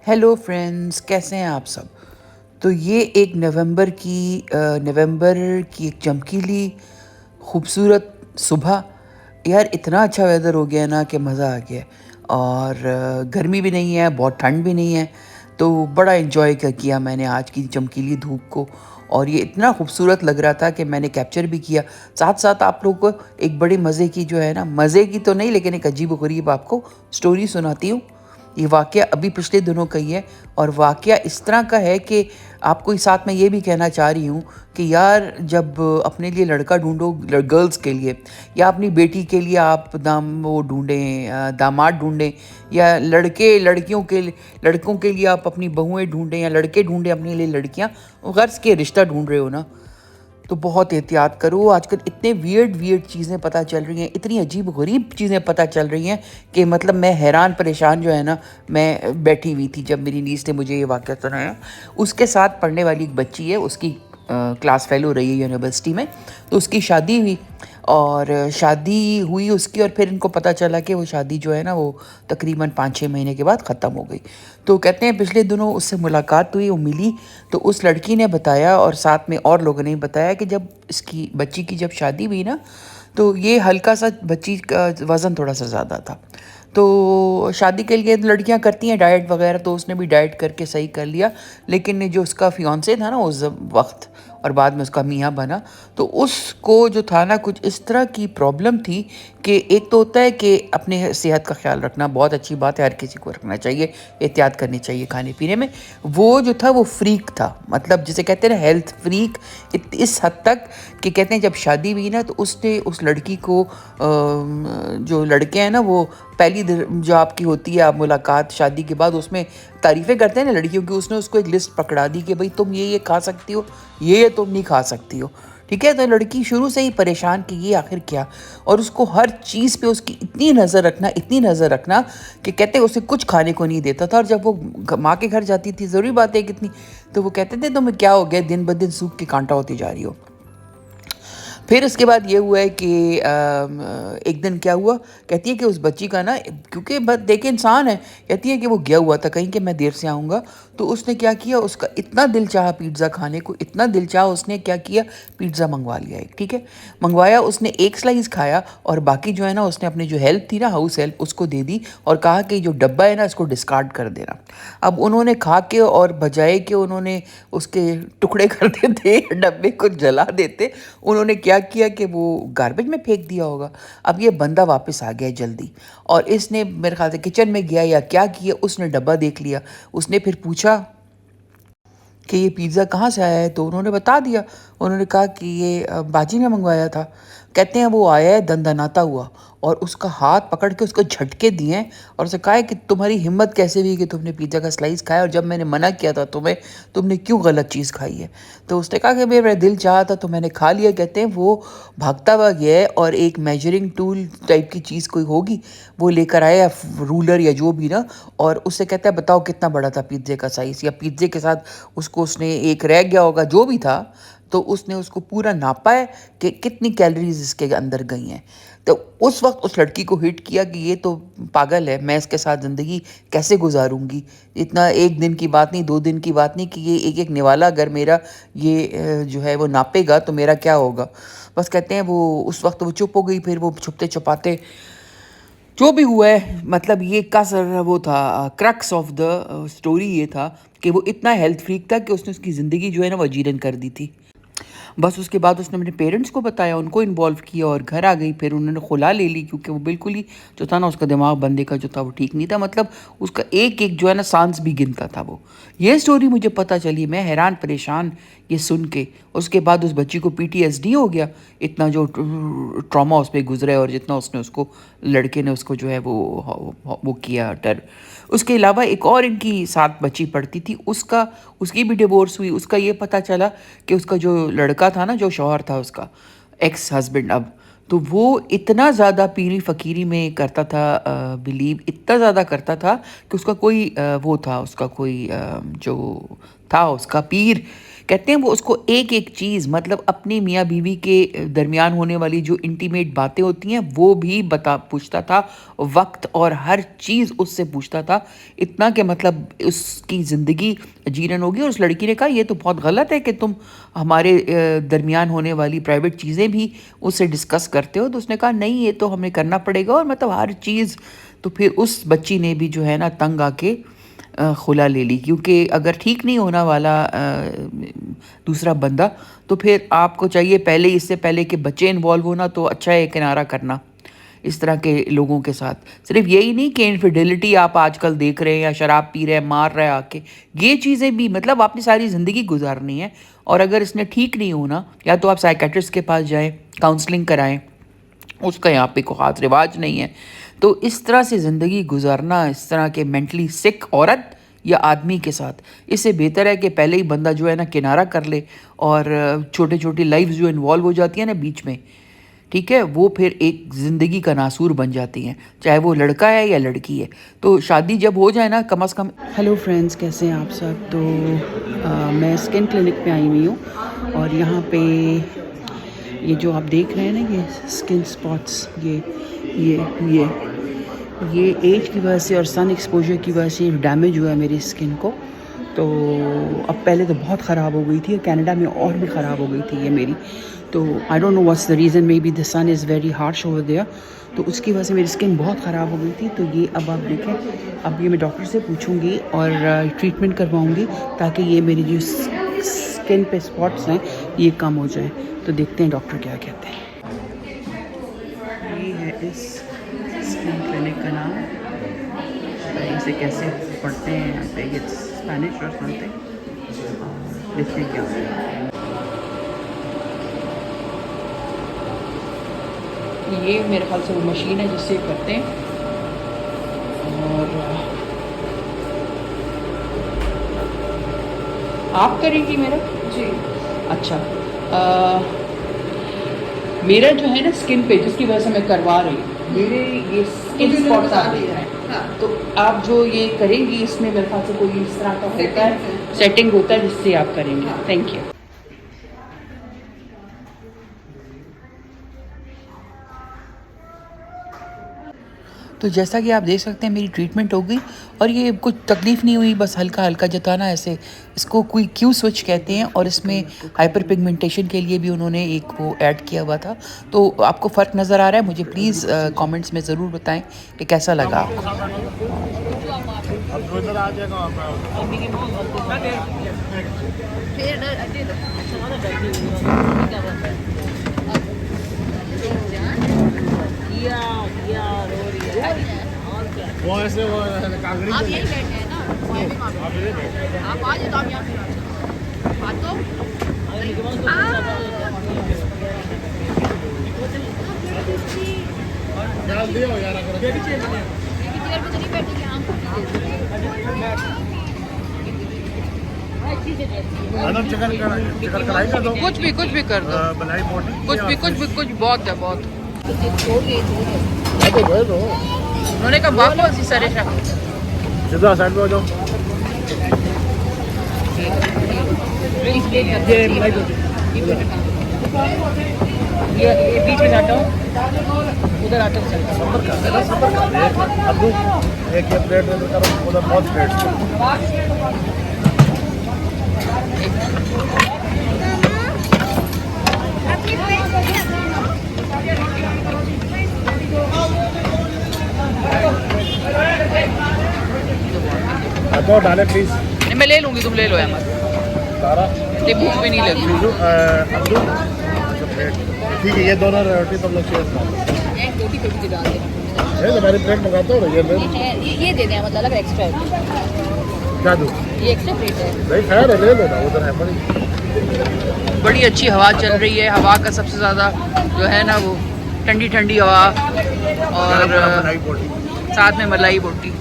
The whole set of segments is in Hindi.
हेलो फ्रेंड्स, कैसे हैं आप सब। तो ये एक नवंबर की एक चमकीली खूबसूरत सुबह। यार इतना अच्छा वेदर हो गया ना कि मज़ा आ गया। और गर्मी भी नहीं है, बहुत ठंड भी नहीं है। तो बड़ा इन्जॉय किया मैंने आज की चमकीली धूप को। और ये इतना खूबसूरत लग रहा था कि मैंने कैप्चर भी किया। साथ साथ आप लोगों को एक बड़ी मज़े की जो है ना, मज़े की तो नहीं लेकिन एक अजीब व गरीब आपको स्टोरी सुनाती हूँ। ये वाक़या अभी पिछले दिनों का ही है। और वाक़या इस तरह का है कि आपको इस साथ में ये भी कहना चाह रही हूँ कि यार जब अपने लिए लड़का ढूंढो, गर्ल्स के लिए या अपनी बेटी के लिए आप वो ढूंढें, दामाद ढूंढें, या लड़कों के लिए आप अपनी बहुएं ढूंढें, या लड़के ढूंढें अपने लिए लड़कियाँ, गर्ल्स के रिश्ता ढूंढ रहे हो ना, तो बहुत एहतियात करो। आजकल इतने वियर्ड वियर्ड चीज़ें पता चल रही हैं, इतनी अजीब गरीब चीज़ें पता चल रही हैं कि मतलब मैं हैरान परेशान जो है ना, मैं बैठी हुई थी जब मेरी नीस ने मुझे ये वाक़या सुनाया। उसके साथ पढ़ने वाली एक बच्ची है, उसकी क्लास फेलो रही है यूनिवर्सिटी में। तो उसकी शादी हुई, और शादी हुई उसकी, और फिर इनको पता चला कि वो शादी जो है ना वो तकरीबन 5-6 महीने के बाद ख़त्म हो गई। तो कहते हैं पिछले दिनों उससे मुलाकात हुई, वो मिली। तो उस लड़की ने बताया और साथ में और लोगों ने बताया कि जब इसकी बच्ची की जब शादी हुई ना, तो ये हल्का सा बच्ची का वज़न थोड़ा सा ज़्यादा था। तो शादी के लिए लड़कियां करती हैं डाइट वगैरह, तो उसने भी डाइट करके सही कर लिया। लेकिन जो उसका फियांसे था ना उस वक्त, और बाद में उसका मियाँ बना, तो उसको जो था ना कुछ इस तरह की प्रॉब्लम थी कि एक तो होता है कि अपने सेहत का ख्याल रखना बहुत अच्छी बात है, हर किसी को रखना चाहिए, एहतियात करनी चाहिए खाने पीने में। वो जो था वो फ्रीक था, मतलब जिसे कहते हैं ना हेल्थ फ्रीक, इस हद तक कि कहते हैं जब शादी हुई ना तो उसने उस लड़की को जो लड़के हैं ना वो जो आपकी होती है आप मुलाकात शादी के बाद, उसमें तारीफ़ें करते हैं ना लड़कियों की, उसने उसको एक लिस्ट पकड़ा दी कि भाई तुम ये खा सकती हो, ये तुम नहीं खा सकती हो। ठीक है, तो लड़की शुरू से ही परेशान कि ये आखिर क्या। और उसको हर चीज़ पे उसकी इतनी नज़र रखना कि कहते उसे कुछ खाने को नहीं देता था। और जब वो माँ के घर जाती थी, ज़रूरी बात है कितनी, तो वो कहते थे तुम्हें क्या हो गया, दिन ब दिन सूख के कांटा होती जा रही हो। फिर उसके बाद ये हुआ है कि एक दिन क्या हुआ, कहती है कि उस बच्ची का ना, क्योंकि देखिए इंसान है, कहती है कि वो गया हुआ था कहीं कि मैं देर से आऊँगा। तो उसने क्या किया, उसका इतना दिल चाहा पिज़्ज़ा खाने को, इतना दिल चाहा, उसने क्या किया, पिज़्ज़ा मंगवा लिया एक। ठीक है, मंगवाया, उसने एक स्लाइस खाया और बाकी जो है ना उसने अपनी जो हेल्प थी ना, हाउस हेल्प, उसको दे दी और कहा कि जो डब्बा है ना इसको डिस्कार्ड कर देना। अब उन्होंने खा के, और बजाय कि उन्होंने उसके टुकड़े कर देते, डब्बे को जला देते, उन्होंने क्या किया कि वो गार्बेज में फेंक दिया होगा। अब ये बंदा वापस आ गया जल्दी, और इसने मेरे ख्याल से किचन में गया या क्या किया, उसने डब्बा देख लिया। उसने फिर पूछा कि ये पिज़्ज़ा कहाँ से आया है, तो उन्होंने बता दिया। उन्होंने कहा कि ये बाजी ने मंगवाया था। कहते हैं वो आया है दंदनाता हुआ, और उसका हाथ पकड़ के उसको झटके दिए हैं, और उसे कहा है कि तुम्हारी हिम्मत कैसे हुई कि तुमने पिज़्ज़ा का स्लाइस खाया, और जब मैंने मना किया था तुम्हें, तुमने क्यों गलत चीज़ खाई है। तो उसने कहा कि मेरा दिल चाहा था तो मैंने खा लिया। कहते हैं वो भागता हुआ गया है, और एक मेजरिंग टूल टाइप की चीज़ कोई होगी वो लेकर आया, रूलर या जो भी ना, और उससे कहता है बताओ कितना बड़ा था पिज़्ज़े का साइज़, या पिज़्ज़े के साथ उसको उसने एक रह गया होगा जो भी था, तो उसने उसको पूरा नापा है कि कितनी कैलोरीज इसके अंदर गई हैं। तो उस वक्त उस लड़की को हिट किया कि ये तो पागल है, मैं इसके साथ ज़िंदगी कैसे गुजारूंगी। इतना एक दिन की बात नहीं, 2 दिन की बात नहीं, कि ये एक एक निवाला अगर मेरा ये जो है वो नापेगा तो मेरा क्या होगा। बस कहते हैं वो उस वक्त वो चुप हो गई। फिर वो छुपते छुपाते जो भी हुआ है, मतलब ये का सर वो था, क्रक्स ऑफ द स्टोरी ये था कि वो इतना हेल्थ फ्रीक था कि उसने उसकी ज़िंदगी जो है ना वो जीरन कर दी थी। बस उसके बाद उसने अपने पेरेंट्स को बताया, उनको इन्वॉल्व किया, और घर आ गई। फिर उन्होंने खुला ले ली, क्योंकि वो बिल्कुल ही जो था ना उसका दिमाग बंदे का जो था वो ठीक नहीं था, मतलब उसका एक एक जो है ना सांस भी गिनता था वो। ये स्टोरी मुझे पता चली, मैं हैरान परेशान ये सुन के। उसके बाद उस बच्ची को पीटीएसडी हो गया, इतना जो ट्रॉमा उस पर गुजरा है, और जितना उसने उसको लड़के ने उसको जो है वो किया डर। उसके अलावा एक और इनकी साथ बच्ची पढ़ती थी, उसकी भी डिवोर्स हुई। उसका ये पता चला कि उसका जो लड़का था ना, जो शौहर था उसका, एक्स हस्बैंड अब, तो वो इतना ज़्यादा पीरी फ़कीरी में करता था, बिलीव इतना ज़्यादा करता था कि उसका कोई वो था, उसका कोई जो था उसका पीर, कहते हैं वो उसको एक एक चीज़, मतलब अपनी मियाँ बीवी के दरमियान होने वाली जो इंटीमेट बातें होती हैं वो भी बता पूछता था, वक्त और हर चीज़ उससे पूछता था। इतना कि मतलब उसकी ज़िंदगी जीरन होगी। और उस लड़की ने कहा ये तो बहुत गलत है कि तुम हमारे दरमियान होने वाली प्राइवेट चीज़ें भी उससे डिस्कस करते हो। तो उसने कहा नहीं, ये तो हमें करना पड़ेगा, और मतलब हर चीज़। तो फिर उस बच्ची ने भी जो है ना तंग आके खुला ले ली, क्योंकि अगर ठीक नहीं होना वाला दूसरा बंदा, तो फिर आपको चाहिए पहले ही, इससे पहले कि बच्चे इन्वॉल्व होना, तो अच्छा है किनारा करना इस तरह के लोगों के साथ। सिर्फ यही नहीं कि इनफिडेलिटी आप आजकल देख रहे हैं या शराब पी रहे हैं मार रहे हैं आके, ये चीज़ें भी, मतलब आपने सारी ज़िंदगी गुजारनी है। और अगर इसने ठीक नहीं होना, या तो आप साइकेट्रिस्ट के पास जाएं, काउंसलिंग कराएं, उसका यहाँ पे कोई ख़ास रिवाज नहीं है। तो इस तरह से ज़िंदगी गुजारना इस तरह के मेंटली सिक औरत या आदमी के साथ, इससे बेहतर है कि पहले ही बंदा जो है ना किनारा कर ले। और छोटे छोटी लाइफ्स जो इन्वॉल्व हो जाती है ना बीच में, ठीक है, वो फिर एक ज़िंदगी का नासूर बन जाती हैं, चाहे वो लड़का है या लड़की है। तो शादी जब हो जाए ना, कम से कम। हेलो फ्रेंड्स, कैसे हैं आप सब। तो मैं स्किन क्लिनिक पे आई हुई हूँ, और यहाँ पे ये जो आप देख रहे हैं ना, ये स्किन स्पॉट्स, ये ये एज की वजह से और सन एक्सपोजर की वजह से डैमेज हुआ है मेरी स्किन को। तो अब पहले तो बहुत ख़राब हो गई थी, कनाडा में और भी ख़राब हो गई थी ये मेरी। तो I don't know what's the reason, maybe the sun is very harsh over there. तो उसकी वजह से मेरी स्किन बहुत ख़राब हो गई थी। तो ये अब आप देखें, अब ये मैं डॉक्टर से पूछूंगी और ट्रीटमेंट करवाऊंगी, ताकि ये मेरी जो स्किन पे स्पॉट्स हैं ये कम हो जाए। तो देखते हैं डॉक्टर क्या कहते हैं। ये है इस स्किन क्लिनिक का नाम। इसे कैसे पढ़ते हैं यहाँ पे, ये स्पेनिश और समथिंग। देखते हैं क्या होता है। ये मेरे ख्याल से वो मशीन है जिससे करते हैं। और आप करेंगी मेरा? जी। अच्छा, मेरा जो है ना स्किन पे, जिसकी वजह से मैं करवा रही हूँ, मेरे ये स्किन स्पॉट्स आ रहे हैं। हाँ। तो आप जो ये करेंगी, इसमें मेरे ख्याल से कोई इस तरह का होता है, सेटिंग होता है जिससे आप करेंगे। Thank you. तो जैसा कि आप देख सकते हैं मेरी ट्रीटमेंट हो गई, और ये कुछ तकलीफ़ नहीं हुई, बस हल्का हल्का जताना ऐसे। इसको कोई क्यू स्विच कहते हैं, और इसमें हाइपर पिगमेंटेशन के लिए भी उन्होंने एक वो ऐड किया हुआ था। तो आपको फ़र्क नज़र आ रहा है? मुझे प्लीज़ कमेंट्स में ज़रूर बताएं कि कैसा लगा आपको। वो ऐसे वो कांगड़ी आप यही बैठे हैं ना, वहीं पे वहाँ पे। आप आ जाओ, तो आप यहाँ पे बात तो डाल दिया हो यार, अगर चेयर पे चलिए बैठेंगे हम। मैडम चिकन कढ़ाई का दो, कुछ भी कर दो, मलाई बोटी, कुछ बहुत है, बहुत। छोड़ दो। उन्होंने कहा वापस ही सरे शाह। सीधा साइड में हो जाओ। ये बीच में आता हूँ, उधर आता हूँ। अब एक ये प्लेट में करो, उधर बहुत प्लेट। तो डाले प्लीज। नहीं, मैं ले लूँगी, तुम ले लो अहमद, सारा ये भूख भी नहीं लगी। जीजू, अब्दू, अच्छा प्लेट ठीक है। ये दोनों रोटी तुम लोग शेयर करो। एक रोटी पे भी डाल दें। ये तुम्हारी प्लेट मंगाता हूँ, ये ले। ये दे दें, मतलब अलग एक्स्ट्रा है। क्या दूँ? ये एक्स्ट्रा प्लेट है। नहीं खैर है, ले लेना, उधर है बड़ी। बड़ी अच्छी हवा चल रही है। हवा का सबसे ज़्यादा जो है ना वो ठंडी ठंडी हवा, और मलाई बोटी। साथ में मलाई बोटी।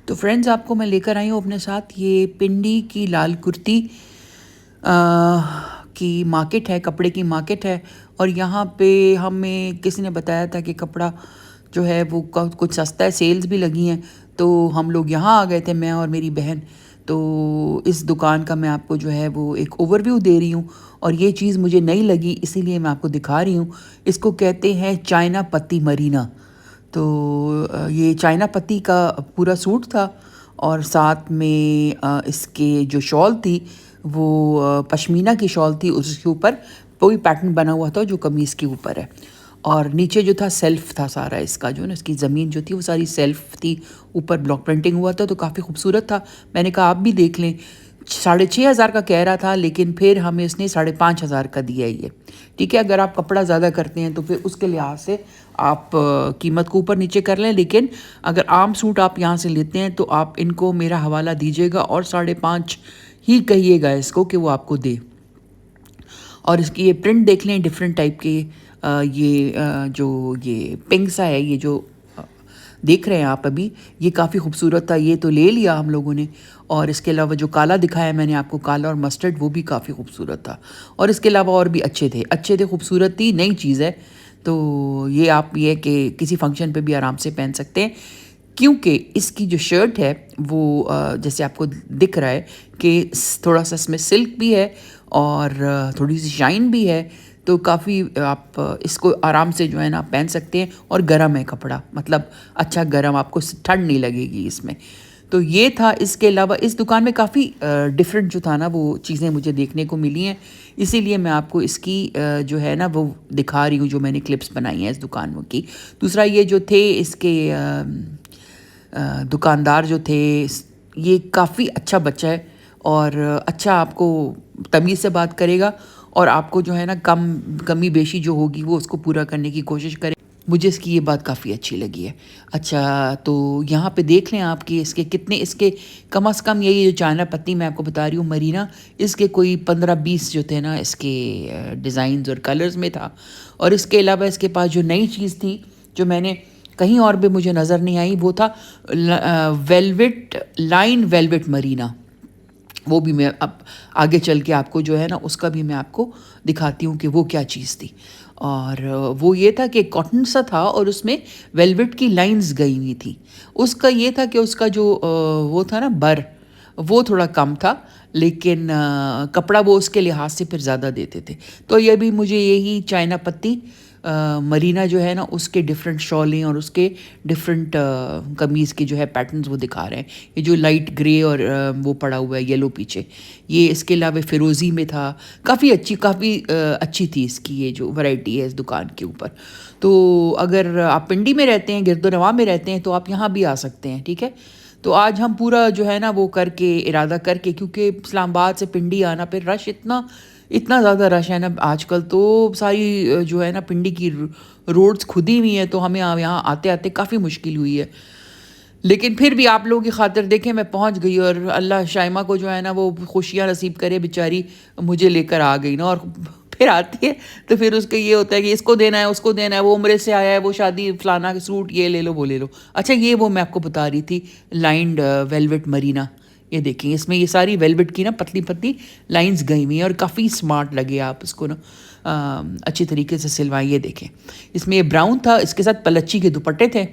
तो फ्रेंड्स, आपको मैं लेकर आई हूँ अपने साथ, ये पिंडी की लाल कुर्ती की मार्केट है, कपड़े की मार्केट है। और यहाँ पे हमें किसी ने बताया था कि कपड़ा जो है वो कुछ सस्ता है, सेल्स भी लगी हैं। तो हम लोग यहाँ आ गए थे, मैं और मेरी बहन। तो इस दुकान का मैं आपको जो है वो एक ओवरव्यू दे रही हूँ, और ये चीज़ मुझे नई लगी इसीलिए मैं आपको दिखा रही हूँ। इसको कहते हैं चाइना पत्ती मरीना। तो ये चाइना पत्ती का पूरा सूट था, और साथ में इसके जो शॉल थी वो पश्मीना की शॉल थी, उसके ऊपर कोई पैटर्न बना हुआ था जो कमीज़ के ऊपर है। और नीचे जो था सेल्फ था सारा इसका, जो ना इसकी ज़मीन जो थी वो सारी सेल्फ थी, ऊपर ब्लॉक प्रिंटिंग हुआ था, तो काफ़ी खूबसूरत था। मैंने कहा आप भी देख लें। 6,500 का कह रहा था, लेकिन फिर हमें इसने 5,500 का दिया ये। ठीक है, अगर आप कपड़ा ज़्यादा करते हैं तो फिर उसके लिहाज से आप कीमत को ऊपर नीचे कर लें, लेकिन अगर आम सूट आप यहाँ से लेते हैं तो आप इनको मेरा हवाला दीजिएगा और 5.5 ही कहिएगा इसको कि वो आपको दे। और इसकी ये प्रिंट देख लें, डिफरेंट टाइप के जो ये पिंक सा है, ये जो देख रहे हैं आप अभी, ये काफ़ी खूबसूरत था। ये तो ले लिया हम लोगों ने। और इसके अलावा जो काला दिखाया मैंने आपको, काला और मस्टर्ड, वो भी काफ़ी खूबसूरत था। और इसके अलावा और भी अच्छे थे, खूबसूरत थी, नई चीज़ है। तो ये आप ये कि किसी फंक्शन पे भी आराम से पहन सकते हैं, क्योंकि इसकी जो शर्ट है वो जैसे आपको दिख रहा है कि थोड़ा सा इसमें सिल्क भी है और थोड़ी सी शाइन भी है, तो काफ़ी आप इसको आराम से जो है ना पहन सकते हैं। और गर्म है कपड़ा, मतलब अच्छा गर्म, आपको ठंड नहीं लगेगी इसमें। तो ये था। इसके अलावा इस दुकान में काफ़ी डिफरेंट जो था ना वो चीज़ें मुझे देखने को मिली हैं, इसीलिए मैं आपको इसकी जो है ना वो दिखा रही हूँ, जो मैंने क्लिप्स बनाई हैं इस दुकान की। दूसरा ये जो थे इसके दुकानदार जो थे, ये काफ़ी अच्छा बच्चा है और अच्छा आपको तमीज़ से बात करेगा, और आपको जो है ना कमी बेशी जो होगी वो उसको पूरा करने की कोशिश करें। मुझे इसकी ये बात काफ़ी अच्छी लगी है। अच्छा, तो यहाँ पे देख लें आप कि इसके कम से कम ये जो चाइना पत्ती मैं आपको बता रही हूँ मरीना, इसके कोई 15-20 जो थे ना इसके डिज़ाइंस और कलर्स में था। और इसके अलावा इसके पास जो नई चीज़ थी जो मैंने कहीं और भी मुझे नज़र नहीं आई, वो था वेलवेट मरीना। वो भी मैं अब आगे चल के आपको जो है ना उसका भी मैं आपको दिखाती हूँ कि वो क्या चीज़ थी। और वो ये था कि कॉटन सा था और उसमें वेलवेट की लाइंस गई हुई थी। उसका ये था कि उसका जो वो था ना वो थोड़ा कम था, लेकिन कपड़ा वो उसके लिहाज से फिर ज़्यादा देते थे। तो ये भी मुझे यही चाइना पत्ती मरीना जो है ना उसके डिफरेंट शॉलें और उसके डिफरेंट कमीज़ के जो है पैटर्न्स वो दिखा रहे हैं। ये जो लाइट ग्रे और वो पड़ा हुआ है येलो पीछे, ये इसके अलावा फ़िरोज़ी में था। काफ़ी अच्छी थी इसकी ये जो वैरायटी है इस दुकान के ऊपर। तो अगर आप पिंडी में रहते हैं, गिरदोनवा में रहते हैं, तो आप यहाँ भी आ सकते हैं। ठीक है, तो आज हम पूरा जो है ना वो करके इरादा करके, क्योंकि इस्लामाबाद से पिंडी आना फिर रश इतना ज़्यादा रश है ना आजकल, तो सारी जो है ना पिंडी की रोड्स खुदी हुई हैं, तो हमें यहाँ आते आते काफ़ी मुश्किल हुई है। लेकिन फिर भी आप लोगों की खातिर देखें मैं पहुँच गई, और अल्लाह शाइमा को जो है ना वो खुशियाँ नसीब करे, बेचारी मुझे लेकर आ गई ना। और फिर आती है तो फिर उसके ये होता है कि इसको देना है, उसको देना है, वो उम्रे से आया है, वो शादी फलाना के सूट, ये ले लो वो ले लो। अच्छा, ये वो मैं आपको बता रही थी लाइंड वेलवेट मरीना। ये देखें, इसमें ये सारी वेलवेट की ना पतली पतली लाइंस गई हुई हैं और काफ़ी स्मार्ट लगे आप इसको ना अच्छी तरीके से सिलवाएं। ये देखें, इसमें ये ब्राउन था, इसके साथ पलच्ची के दुपट्टे थे।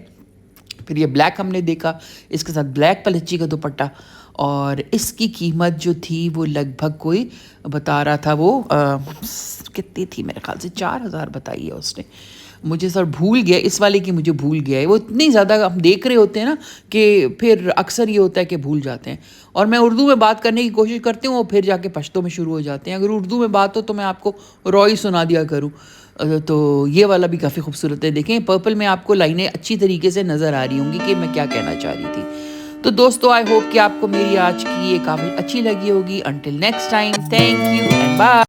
फिर ये ब्लैक हमने देखा, इसके साथ ब्लैक पलच्ची का दुपट्टा। और इसकी कीमत जो थी वो लगभग कोई बता रहा था वो कितनी थी, मेरे ख्याल से 4,000 बताई है उसने। मुझे सर भूल गया, इस वाले की मुझे भूल गया है। वो इतनी ज़्यादा हम देख रहे होते हैं ना कि फिर अक्सर ये होता है कि भूल जाते हैं। और मैं उर्दू में बात करने की कोशिश करती हूँ, और फिर जाके पश्तो में शुरू हो जाते हैं। अगर उर्दू में बात हो तो मैं आपको रॉय सुना दिया करूँ। तो ये वाला भी काफ़ी खूबसूरत है। देखें, पर्पल में आपको लाइनें अच्छी तरीके से नज़र आ रही होंगी कि मैं क्या कहना चाह रही थी। तो दोस्तों, आई होप कि आपको मेरी आज की ये काफ़ी अच्छी लगी होगी। Until next time, thank you and bye.